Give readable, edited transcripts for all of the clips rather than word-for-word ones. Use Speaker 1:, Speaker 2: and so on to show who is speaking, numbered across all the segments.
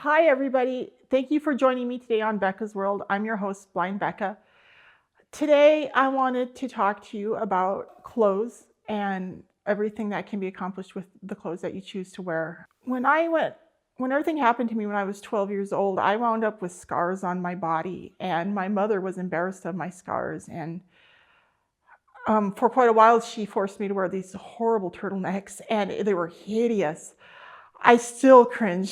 Speaker 1: Hi, everybody. Thank you for joining me today on Becca's World. I'm your host, Blind Becca. Today, I wanted to talk to you about clothes and everything that can be accomplished with the clothes that you choose to wear. When everything happened to me when I was 12 years old, I wound up with scars on my body, and my mother was embarrassed of my scars. And for quite a while, she forced me to wear these horrible turtlenecks, and they were hideous. I still cringe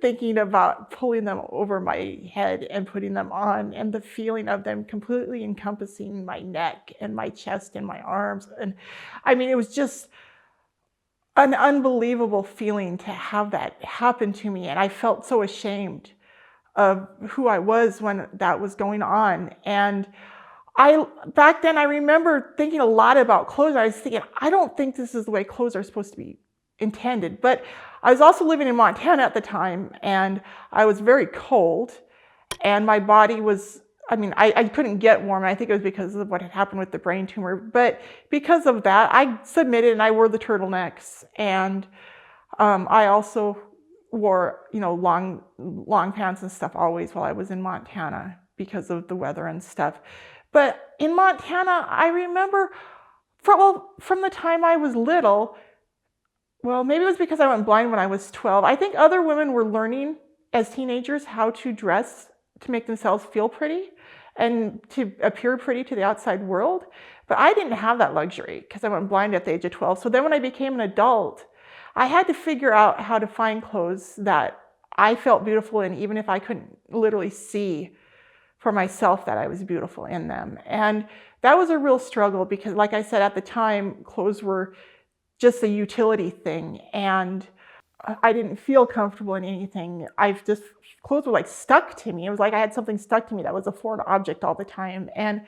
Speaker 1: thinking about pulling them over my head and putting them on, and the feeling of them completely encompassing my neck and my chest and my arms. And I mean, it was just an unbelievable feeling to have that happen to me. And I felt so ashamed of who I was when that was going on. And back then, I remember thinking a lot about clothes. I was thinking, I don't think this is the way clothes are supposed to be intended. But I was also living in Montana at the time, and I was very cold, and my body was, I couldn't get warm. I think it was because of what had happened with the brain tumor. But because of that, I submitted and I wore the turtlenecks. And I also wore, long pants and stuff always while I was in Montana because of the weather and stuff. But in Montana, I remember from the time I was little, well, maybe it was because I went blind when I was 12. I think other women were learning as teenagers how to dress to make themselves feel pretty and to appear pretty to the outside world. But I didn't have that luxury because I went blind at the age of 12. So then when I became an adult, I had to figure out how to find clothes that I felt beautiful in, even if I couldn't literally see for myself that I was beautiful in them. And that was a real struggle because, like I said, at the time, clothes were just a utility thing, and I didn't feel comfortable in anything. Clothes were like stuck to me. It was like I had something stuck to me that was a foreign object all the time. And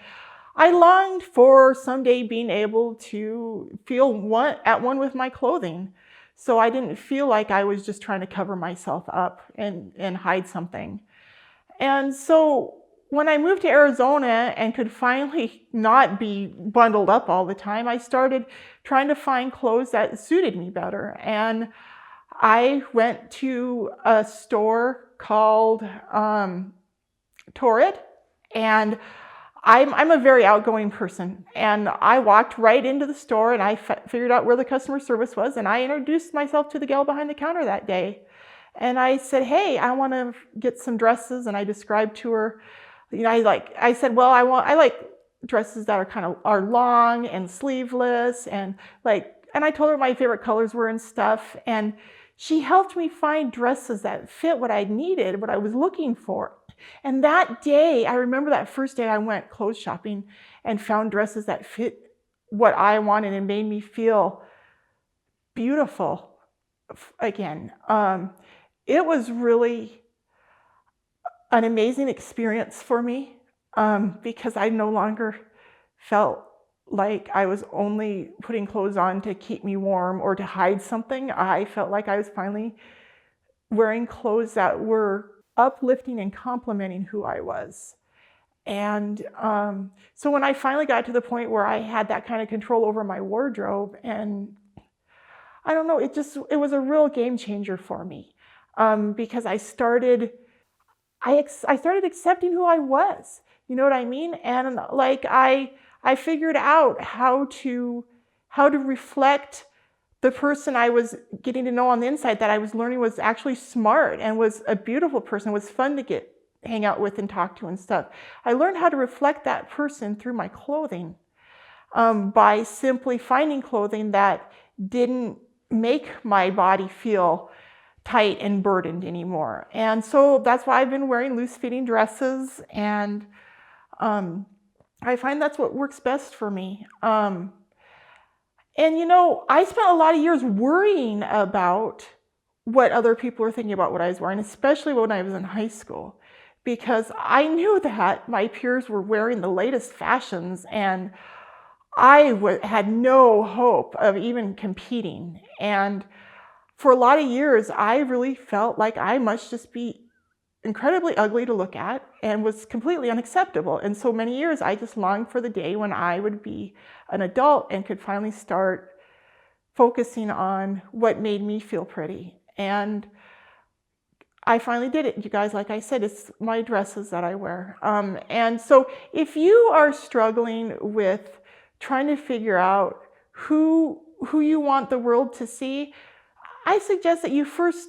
Speaker 1: I longed for someday being able to feel at one with my clothing. So I didn't feel like I was just trying to cover myself up and hide something. And so when I moved to Arizona and could finally not be bundled up all the time, I started trying to find clothes that suited me better. And I went to a store called Torrid, and I'm a very outgoing person. And I walked right into the store and I figured out where the customer service was, and I introduced myself to the gal behind the counter that day. And I said, hey, I want to get some dresses. And I described to her, I said, well, I like dresses that are long and sleeveless, and I told her my favorite colors were and stuff. And she helped me find dresses that fit what I needed, what I was looking for. And that day, I remember that first day I went clothes shopping and found dresses that fit what I wanted and made me feel beautiful again. It was really an amazing experience for me because I no longer felt like I was only putting clothes on to keep me warm or to hide something. I felt like I was finally wearing clothes that were uplifting and complimenting who I was. And so when I finally got to the point where I had that kind of control over my wardrobe, and I don't know, it was a real game changer for me because I started accepting who I was. You know what I mean? And I figured out how to reflect the person I was getting to know on the inside, that I was learning was actually smart and was a beautiful person, was fun to hang out with and talk to and stuff. I learned how to reflect that person through my clothing by simply finding clothing that didn't make my body feel tight and burdened anymore. And so that's why I've been wearing loose-fitting dresses, and I find that's what works best for me. And I spent a lot of years worrying about what other people were thinking about what I was wearing, especially when I was in high school, because I knew that my peers were wearing the latest fashions, and I had no hope of even competing. And for a lot of years, I really felt like I must just be incredibly ugly to look at and was completely unacceptable. And so many years, I just longed for the day when I would be an adult and could finally start focusing on what made me feel pretty. And I finally did it, you guys. Like I said, it's my dresses that I wear. And so if you are struggling with trying to figure out who you want the world to see, I suggest that you first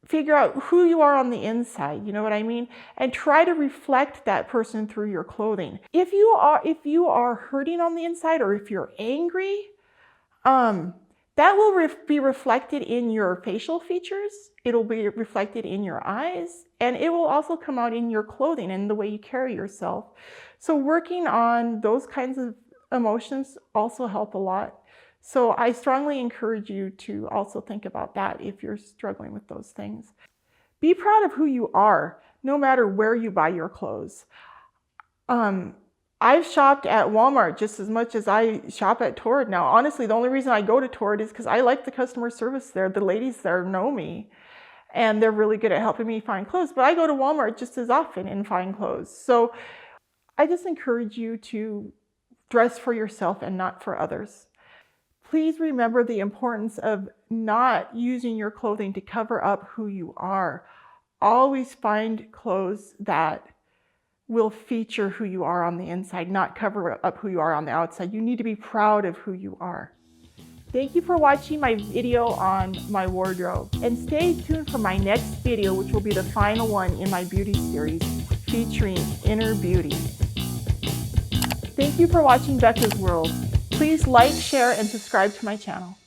Speaker 1: figure out who you are on the inside, you know what I mean? And try to reflect that person through your clothing. If you are hurting on the inside, or if you're angry, that will be reflected in your facial features. It'll be reflected in your eyes, and it will also come out in your clothing and the way you carry yourself. So working on those kinds of emotions also help a lot. So I strongly encourage you to also think about that if you're struggling with those things. Be proud of who you are, no matter where you buy your clothes. I've shopped at Walmart just as much as I shop at Torrid now. Honestly, the only reason I go to Torrid is because I like the customer service there. The ladies there know me, and they're really good at helping me find clothes. But I go to Walmart just as often and find clothes. So I just encourage you to dress for yourself and not for others. Please remember the importance of not using your clothing to cover up who you are. Always find clothes that will feature who you are on the inside, not cover up who you are on the outside. You need to be proud of who you are. Thank you for watching my video on my wardrobe, and stay tuned for my next video, which will be the final one in my beauty series featuring inner beauty. Thank you for watching Becca's World. Please like, share, and subscribe to my channel.